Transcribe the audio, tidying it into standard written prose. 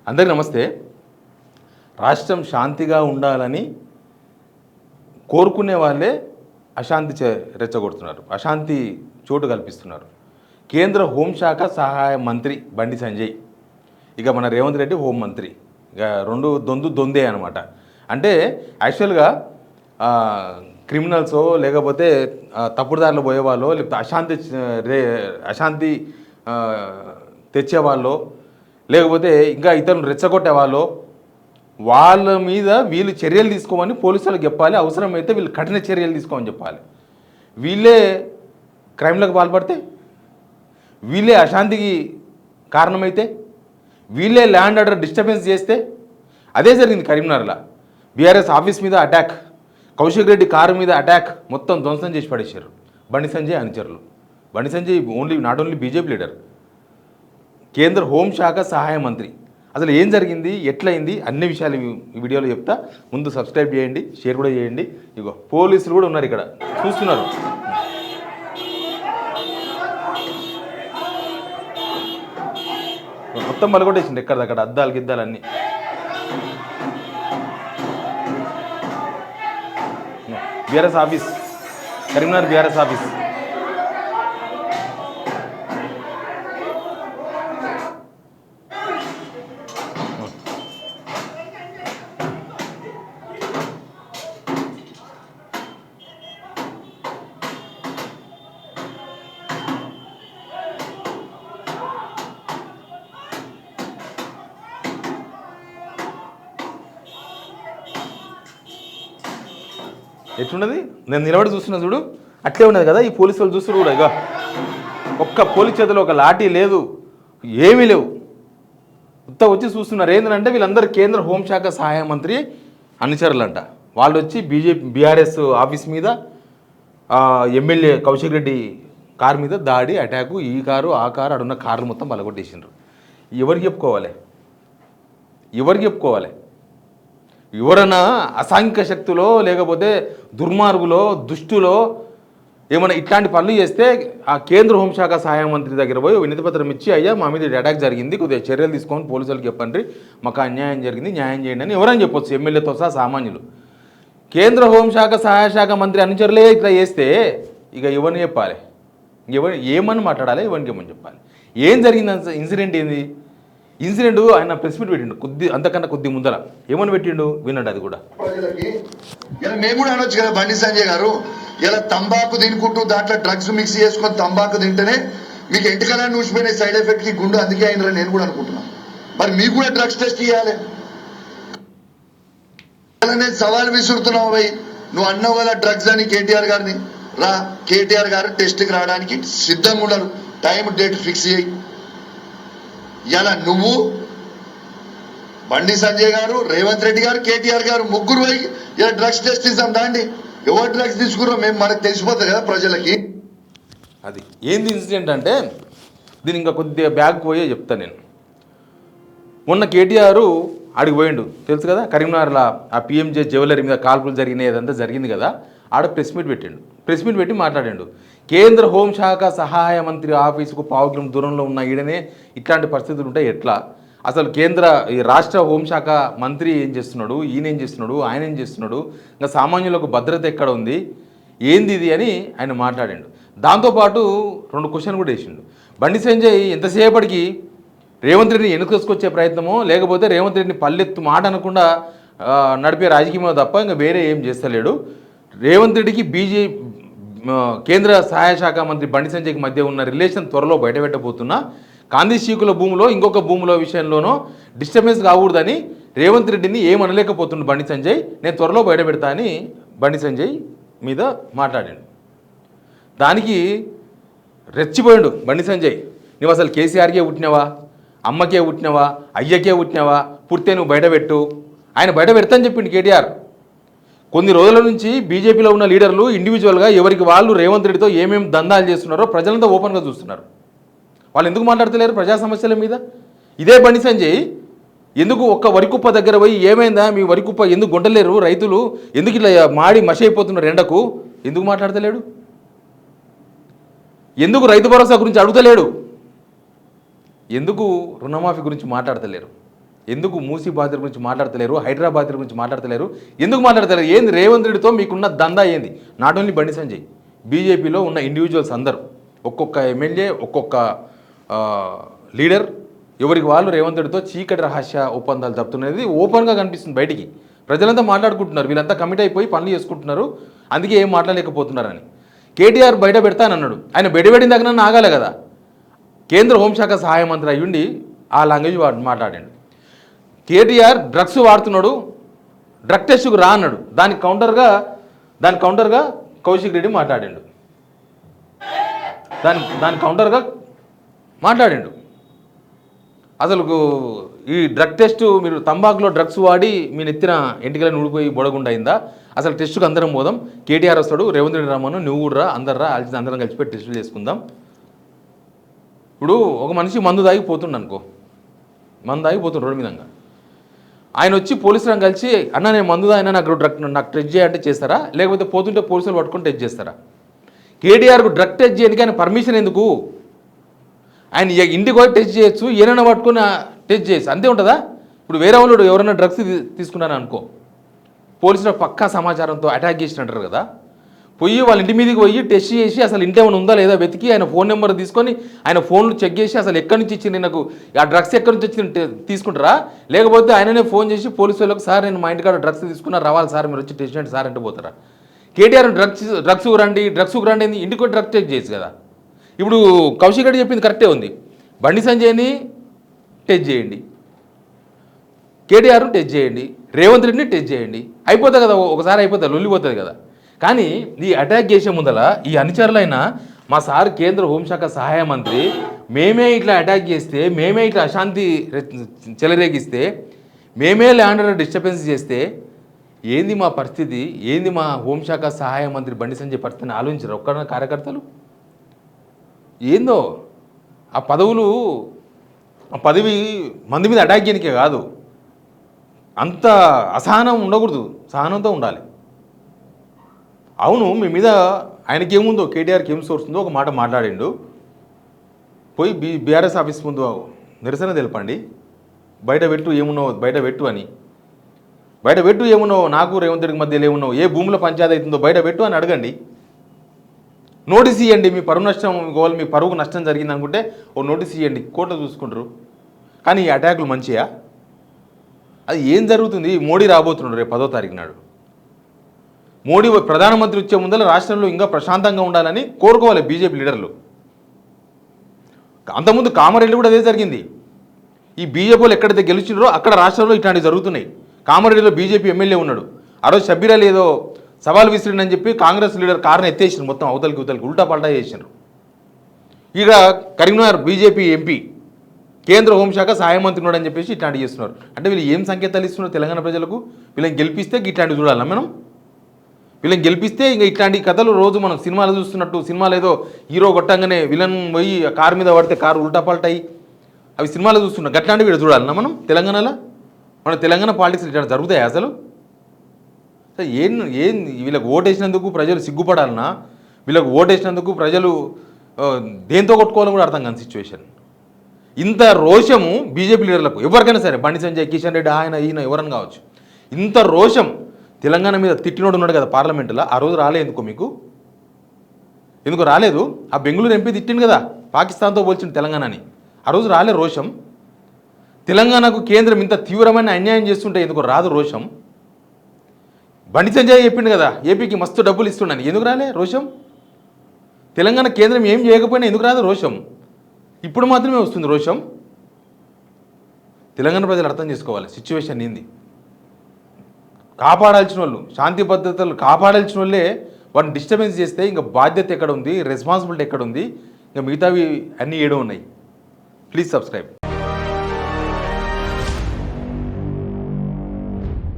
అందరికీ నమస్తే. రాష్ట్రం శాంతిగా ఉండాలని కోరుకునే వాళ్ళే అశాంతి రెచ్చగొడుతున్నారు, అశాంతి చోటు కల్పిస్తున్నారు. కేంద్ర హోంశాఖ సహాయ మంత్రి బండి సంజయ్, ఇక మన రేవంత్ రెడ్డి హోం మంత్రి, ఇక రెండు దొందే అనమాట. అంటే యాక్చువల్గా క్రిమినల్సో లేకపోతే తప్పుడుదారులు పోయేవాళ్ళో లేకపోతే అశాంతి తెచ్చేవాళ్ళో లేకపోతే ఇంకా ఇతరులను రెచ్చగొట్టే వాళ్ళు వాళ్ళ మీద వీళ్ళు చర్యలు తీసుకోమని పోలీసులకు చెప్పాలి. అవసరమైతే వీళ్ళు కఠిన చర్యలు తీసుకోమని చెప్పాలి. వీళ్ళే క్రైమ్లకు పాల్పడితే, వీళ్ళే అశాంతికి కారణమైతే, వీళ్ళే ల్యాండ్ ఆర్డర్ డిస్టర్బెన్స్ చేస్తే, అదే జరిగింది కరీంనగర్లో. బీఆర్ఎస్ ఆఫీస్ మీద అటాక్, కౌశిక్ రెడ్డి కారు మీద అటాక్, మొత్తం ధ్వంసం చేసి పడేశారు బండి సంజయ్ అనుచరులు. Bandi Sanjay not only BJP leader, కేంద్ర హోంశాఖ సహాయ మంత్రి. అసలు ఏం జరిగింది, ఎట్లయింది, అన్ని విషయాలు ఈ వీడియోలో చెప్తా. ముందు సబ్స్క్రైబ్ చేయండి, షేర్ కూడా చేయండి. ఇగో పోలీసులు కూడా ఉన్నారు ఇక్కడ, చూస్తున్నారు. మొత్తం పలగొట్టేసింది ఎక్కడదక్కడ, అద్దాలు గిద్దాలు అన్నీ. BRS office, Karimnagar BRS office. ఎట్లున్నది, నేను నిలబడి చూస్తున్నా చూడు, అట్లే ఉన్నది కదా. ఈ పోలీసు వాళ్ళు చూస్తున్నారు కూడా, ఇక ఒక్క పోలీస్ చేతిలో ఒక లాఠీ లేదు, ఏమీ లేవు, ఉత్త వచ్చి చూస్తున్నారు. ఏంటంటే వీళ్ళందరూ కేంద్ర హోంశాఖ సహాయ మంత్రి అనుచరులంట. వాళ్ళు వచ్చి బీఆర్ఎస్ ఆఫీస్ మీద, ఎమ్మెల్యే కౌశిక్ రెడ్డి కారు మీద దాడి, అటాకు, ఈ కారు ఆ కారు అడున్న కార్లు మొత్తం పలగొట్టేసిండ్రు. ఎవరికి చెప్పుకోవాలి, ఎవరికి చెప్పుకోవాలి? ఎవరైనా అసాంఘిక శక్తులో లేకపోతే దుర్మార్గులో దుష్టులో ఏమైనా ఇట్లాంటి పనులు చేస్తే ఆ కేంద్ర హోంశాఖ సహాయ మంత్రి దగ్గర పోయి వినతిపత్రం ఇచ్చి, అయ్యా మా మీద అటాక్ జరిగింది, కొద్దిగా చర్యలు తీసుకొని పోలీసులకు చెప్పండి, మాకు అన్యాయం జరిగింది, న్యాయం చేయండి అని ఎవరైనా చెప్పొచ్చు, ఎమ్మెల్యేతో సహా సామాన్యులు. కేంద్ర హోంశాఖ సహాయ శాఖ మంత్రి అనుచరులే ఇట్లా చేస్తే ఇక ఎవరిని చెప్పాలి, ఏమని మాట్లాడాలి, ఎవరికి ఏమని చెప్పాలి? ఏం జరిగింది, ఇన్సిడెంట్ ఏంది? ఇన్సిడెంట్ ఆయన ప్రెస్ మీట్ పెట్టిండు అంతకన్నా కొద్ది ముందర. ఏమని పెట్టిండు వినండి. అది కూడా మేము కూడా అనొచ్చు కదా, బండి సంజయ్ గారు ఇలా తంబాకు తినుకుంటూ దాంట్లో డ్రగ్స్ మిక్స్ చేసుకొని తంబాకు తింటేనే మీకు ఎంటికలా నూసిపోయిన సైడ్ ఎఫెక్ట్ కి గుండు అందుకే అయిందని నేను కూడా అనుకుంటున్నాను. మరి మీకు కూడా డ్రగ్స్ టెస్ట్ చేయాలి. నేను సవాల్ విసురుతున్నావు భయ్, నువ్వు అన్నావు కదా డ్రగ్స్ అని కేటీఆర్ గారిని, రా కేటీఆర్ గారు టెస్ట్కి రావడానికి సిద్ధంగా ఉన్నారు, టైం డేట్ ఫిక్స్ చేయి. ఇలా నువ్వు బండి సంజయ్ గారు, రేవంత్ రెడ్డి గారు, కేటీఆర్ గారు ముగ్గురు పోయి ఇలా డ్రగ్స్ టెస్ట్ ఇస్తాం దాండి. ఎవరు డ్రగ్స్ తీసుకున్నారో మేము మనకు తెలిసిపోతుంది కదా ప్రజలకి. అది ఏంది ఇన్సిడెంట్ అంటే, దీని ఇంకా కొద్దిగా బ్యాగ్ పోయే చెప్తాను నేను. మొన్న కేటీఆర్ ఆడికి పోయిండు, తెలుసు కదా, కరీంనగర్లో ఆ పిఎంజే జ్యువెలరీ మీద కాల్పులు జరిగినాయి, అదంతా జరిగింది కదా. ఆడ ప్రెస్ మీట్ పెట్టిండు, ప్రెస్ మీట్ పెట్టి మాట్లాడిండు. కేంద్ర హోంశాఖ సహాయ మంత్రి ఆఫీసుకు 1/2 కిలోమీటర్ దూరంలో ఉన్న ఈడనే ఇట్లాంటి పరిస్థితులు ఉంటాయి ఎట్లా? అసలు ఈ రాష్ట్ర హోంశాఖ మంత్రి ఏం చేస్తున్నాడు, ఈయన ఏం చేస్తున్నాడు, ఆయన ఏం చేస్తున్నాడు, ఇంకా సామాన్యులకు భద్రత ఎక్కడ ఉంది, ఏంది ఇది అని ఆయన మాట్లాడాడు. దాంతోపాటు 2 క్వశ్చన్ కూడా వేసిండు. బండి సంజయ్ ఎంతసేపటికి రేవంత్ రెడ్డిని వెనుకొసుకొచ్చే ప్రయత్నమో లేకపోతే రేవంత్ రెడ్డిని పల్లెత్తు మాట అనకుండా నడిపే రాజకీయమో తప్ప ఇంకా వేరే ఏం చేస్తలేడు. రేవంత్ రెడ్డికి కేంద్ర సహాయ శాఖ మంత్రి బండి సంజయ్కి మధ్య ఉన్న రిలేషన్ త్వరలో బయటపెట్టబోతున్నా, కాందిశీకుల భూమిలో ఇంకొక భూముల విషయంలోనో డిస్టర్బెన్స్ కాకూడదని రేవంత్ రెడ్డిని ఏమనలేకపోతుండు బండి సంజయ్, నేను త్వరలో బయటపెడతా అని బండి సంజయ్ మీద మాట్లాడాడు. దానికి రెచ్చిపోయాడు బండి సంజయ్. నువ్వు అసలు కేసీఆర్కే పుట్టినావా, అమ్మకే పుట్టినావా, అయ్యకే పుట్టినావా, పుడితే నువ్వు బయటపెట్టు. ఆయన బయట పెడతాని చెప్పిండు కేటీఆర్. కొన్ని రోజుల నుంచి బీజేపీలో ఉన్న లీడర్లు ఇండివిజువల్గా ఎవరికి వాళ్ళు రేవంత్ రెడ్డితో ఏమేమి దందాలు చేస్తున్నారో ప్రజలంతా ఓపెన్గా చూస్తున్నారు. వాళ్ళు ఎందుకు మాట్లాడతలేరు ప్రజా సమస్యల మీద? ఇదే బండి సంజయ్ ఎందుకు ఒక్క వరికుప్ప దగ్గర పోయి ఏమైందా మీ వరికుప్ప ఎందుకు గుంటలేరు, రైతులు ఎందుకు ఇట్లా మాడి మషి అయిపోతున్నారు ఎండకు, ఎందుకు మాట్లాడతలేడు? ఎందుకు రైతు భరోసా గురించి అడుగుతలేడు? ఎందుకు రుణమాఫీ గురించి మాట్లాడతలేరు? ఎందుకు మూసీ బాధితుల గురించి మాట్లాడతలేరు, హైదరాబాద్ గురించి మాట్లాడతలేరు, ఎందుకు మాట్లాడతలేరు? ఏంది రేవంత్ రెడ్డితో మీకున్న దందా ఏంది? నాట్ ఓన్లీ బండి సంజయ్, బీజేపీలో ఉన్న ఇండివిజువల్స్ అందరూ, ఒక్కొక్క ఎమ్మెల్యే, ఒక్కొక్క లీడర్, ఎవరికి వాళ్ళు రేవంత్ రెడ్డితో చీకటి రహస్య ఒప్పందాలు తప్పుతున్నది ఓపెన్గా కనిపిస్తుంది బయటికి. ప్రజలంతా మాట్లాడుకుంటున్నారు, వీళ్ళంతా కమిట్ అయిపోయి పనులు చేసుకుంటున్నారు, అందుకే ఏం మాట్లాడలేకపోతున్నారని. కేటీఆర్ బయట పెడతానన్నాడు, ఆయన బెడబెడిన దగ్గర ఆగాలి కదా. కేంద్ర హోంశాఖ సహాయ మంత్రి అయ్యుండి ఆ లాంగ్వేజ్ మాట్లాడాడు. కేటీఆర్ డ్రగ్స్ వాడుతున్నాడు, డ్రగ్ టెస్ట్కు రా అన్నాడు, దానికి కౌంటర్గా కౌశిక్ రెడ్డి మాట్లాడాడు. దాని కౌంటర్గా మాట్లాడాడు. అసలు ఈ డ్రగ్ టెస్ట్, మీరు తంబాకులో డ్రగ్స్ వాడి మీ నెత్తిన ఎంటికలను ఊడిపోయి బొడగుండా అయిందా? అసలు టెస్టుకు అందరం పోదాం, కేటీఆర్ వస్తాడు, రేవంత్ రెడ్డి రామను, నువ్వు కూడా రా, అందరం కలిసిపోయి టెస్టులు చేసుకుందాం. ఇప్పుడు ఒక మనిషి మందు తాగిపోతుండు అనుకో, రోడ్డు మీదంగా, ఆయన వచ్చి పోలీసులను కలిసి అన్న నేను మందు తాగినా, నాకు టెస్ట్ చేయాలంటే చేస్తారా? లేకపోతే పోతుంటే పోలీసులు పట్టుకొని టెస్ట్ చేస్తారా? కేటీఆర్కు డ్రగ్ టెస్ట్ చేయడానికి ఆయన పర్మిషన్ ఎందుకు? ఆయన ఇంటికి పోయి టెస్ట్ చేయొచ్చు, ఏమైనా పట్టుకొని టెస్ట్ చేయొచ్చు, అంతే ఉంటుందా? ఇప్పుడు వేరే వాళ్ళు ఎవరైనా డ్రగ్స్ తీసుకున్నారని అనుకో, పోలీసుల పక్కా సమాచారంతో అటాక్ చేసినట్టారు కదా, పోయి వాళ్ళ ఇంటి మీదకి పోయి టెస్ట్ చేసి అసలు ఇంటి ఏమైనా ఉందా లేదా వెతికి ఆయన ఫోన్ నెంబర్ తీసుకొని ఆయన ఫోన్లు చెక్ చేసి అసలు ఎక్కడి నుంచి ఇచ్చింది నాకు, ఆ డ్రగ్స్ ఎక్కడి నుంచి వచ్చింది తీసుకుంటారా? లేకపోతే ఆయననే ఫోన్ చేసి పోలీసు వాళ్ళకి, సార్ నేను మా ఇంటికాడ డ్రగ్స్ తీసుకున్నా, రావాలి సార్, మీరు వచ్చి టెస్ట్ చేయండి సార్ అంటే పోతారా? కేటీఆర్ డ్రగ్స్కు రండి ఇంటికి డ్రగ్ టెస్ట్ చేసి కదా. ఇప్పుడు కౌశిక్ రెడ్డి చెప్పింది కరెక్టే ఉంది, బండి సంజయ్ని టెస్ట్ చేయండి, కేటీఆర్ను టెస్ట్ చేయండి, రేవంత్ రెడ్డిని టెస్ట్ చేయండి, అయిపోతుంది కదా, ఒకసారి అయిపోతుంది, లొల్లిపోతుంది కదా. కానీ ఈ అటాక్ చేసే ముందల ఈ అనుచరులైన మా సార్ కేంద్ర హోంశాఖ సహాయ మంత్రి, మేమే ఇట్లా అటాక్ చేస్తే, మేమే ఇట్లా అశాంతి చెలరేగిస్తే, మేమే ల్యాండ్ డిస్టర్బెన్స్ చేస్తే ఏంది మా పరిస్థితి, ఏంది మా హోంశాఖ సహాయ మంత్రి బండి సంజయ్ పరిస్థితిని ఆలోచించారు ఒక్కడన్నా కార్యకర్తలు? ఏందో ఆ పదవి మంది మీద అటాక్ చేయడానికే కాదు, అంత అసహనం ఉండకూడదు, సహనంతో ఉండాలి. అవును, మీ మీద ఆయనకేముందో, కేటీఆర్కి ఏం సోర్స్ ఉందో ఒక మాట మాట్లాడిండు, పోయి బీఆర్ఎస్ ఆఫీస్ ముందు నిరసన తెలపండి, బయట పెట్టు అని, బయట పెట్టు ఏమున్నావు, నాకు రేవంత్ రెడ్డికి మధ్యలో ఏమున్నావు, ఏ భూముల పంచాయతీ అవుతుందో బయట పెట్టు అని అడగండి, నోటీస్ ఇవ్వండి. మీ పరువు నష్టం, మీ పరువుకు నష్టం జరిగింది అనుకుంటే ఓ నోటీస్ ఇవ్వండి, కోర్టులో చూసుకుంటారు. కానీ ఈ అటాకులు మంచియా? అది ఏం జరుగుతుంది? మోడీ రాబోతున్నాడు రేపు 10వ తారీఖు నాడు. మోడీ ప్రధానమంత్రి వచ్చే ముందర రాష్ట్రంలో ఇంకా ప్రశాంతంగా ఉండాలని కోరుకోవాలి బీజేపీ లీడర్లు. అంతకుముందు కామారెడ్డి కూడా అదే జరిగింది. ఈ బీజేపీ వాళ్ళు ఎక్కడైతే గెలిచినారో అక్కడ రాష్ట్రంలో ఇట్లాంటివి జరుగుతున్నాయి. కామారెడ్డిలో బీజేపీ ఎమ్మెల్యే ఉన్నాడు, ఆ రోజు షబ్బీర్ అలీ ఏదో సవాల్ విసిరిందని చెప్పి కాంగ్రెస్ లీడర్ కారుని ఎత్తేసినారు, మొత్తం అవతలికి ఉల్టా పల్టా చేసినారు. ఇక కరీంనగర్ బీజేపీ ఎంపీ కేంద్ర హోంశాఖ సహాయ మంత్రి ఉన్నాడని చెప్పేసి ఇట్లాంటివి చేస్తున్నారు. అంటే వీళ్ళు ఏం సంకేతాలు ఇస్తున్నారు తెలంగాణ ప్రజలకు? వీళ్ళని గెలిపిస్తే ఇట్లాంటివి చూడాలా మనం? వీళ్ళని గెలిపిస్తే ఇంకా ఇట్లాంటి కథలు రోజు మనం సినిమాలు చూస్తున్నట్టు, సినిమాలు ఏదో హీరో కొట్టంగానే విలన్ పోయి కారు మీద పడితే కారు ఉల్టా పల్టాయి, అవి సినిమాలు చూస్తున్నాం, గట్లాంటివి వీళ్ళు చూడాలన్నా మనం తెలంగాణలో? మన తెలంగాణ పాలిటిక్స్ ఇట్లా జరుగుతాయి అసలు? ఏం వీళ్ళకి ఓటేసినందుకు ప్రజలు సిగ్గుపడాలన్నా, వీళ్ళకి ఓటేసినందుకు ప్రజలు దేంతో కొట్టుకోవాలని కూడా అర్థం కాని సిచ్యువేషన్. ఇంత రోషము బీజేపీ లీడర్లకు, ఎవరికైనా సరే, బండి సంజయ్, కిషన్ రెడ్డి, ఆయన ఈయన ఎవరని కావచ్చు, ఇంత రోషం తెలంగాణ మీద తిట్టినోడు ఉన్నాడు కదా పార్లమెంటులో, ఆ రోజు రాలే ఎందుకు రాలేదు? ఆ బెంగళూరు ఎంపీ తిట్టిండు కదా పాకిస్తాన్తో పోల్చిండు తెలంగాణని, ఆ రోజు రాలే రోషం? తెలంగాణకు కేంద్రం ఇంత తీవ్రమైన అన్యాయం చేస్తుంటే ఎందుకు రాదు రోషం? బండి సంజయ్ చెప్పిండు కదా ఏపీకి మస్తు డబ్బులు ఇస్తుండని, ఎందుకు రాలే రోషం? తెలంగాణ కేంద్రం ఏం చేయకపోయినా ఎందుకు రాదు రోషం? ఇప్పుడు మాత్రమే వస్తుంది రోషం. తెలంగాణ ప్రజలు అర్థం చేసుకోవాలి సిచ్యువేషన్ ఏంది. కాపాడాల్సిన వాళ్ళు, శాంతి భద్రతలు కాపాడాల్సిన వాళ్ళే వాటిని డిస్టర్బెన్స్ చేస్తే ఇంకా బాధ్యత ఎక్కడ ఉంది, రెస్పాన్సిబిలిటీ ఎక్కడ ఉంది? ఇంకా మిగతావి అన్నీ ఏడో ఉన్నాయి. Please subscribe.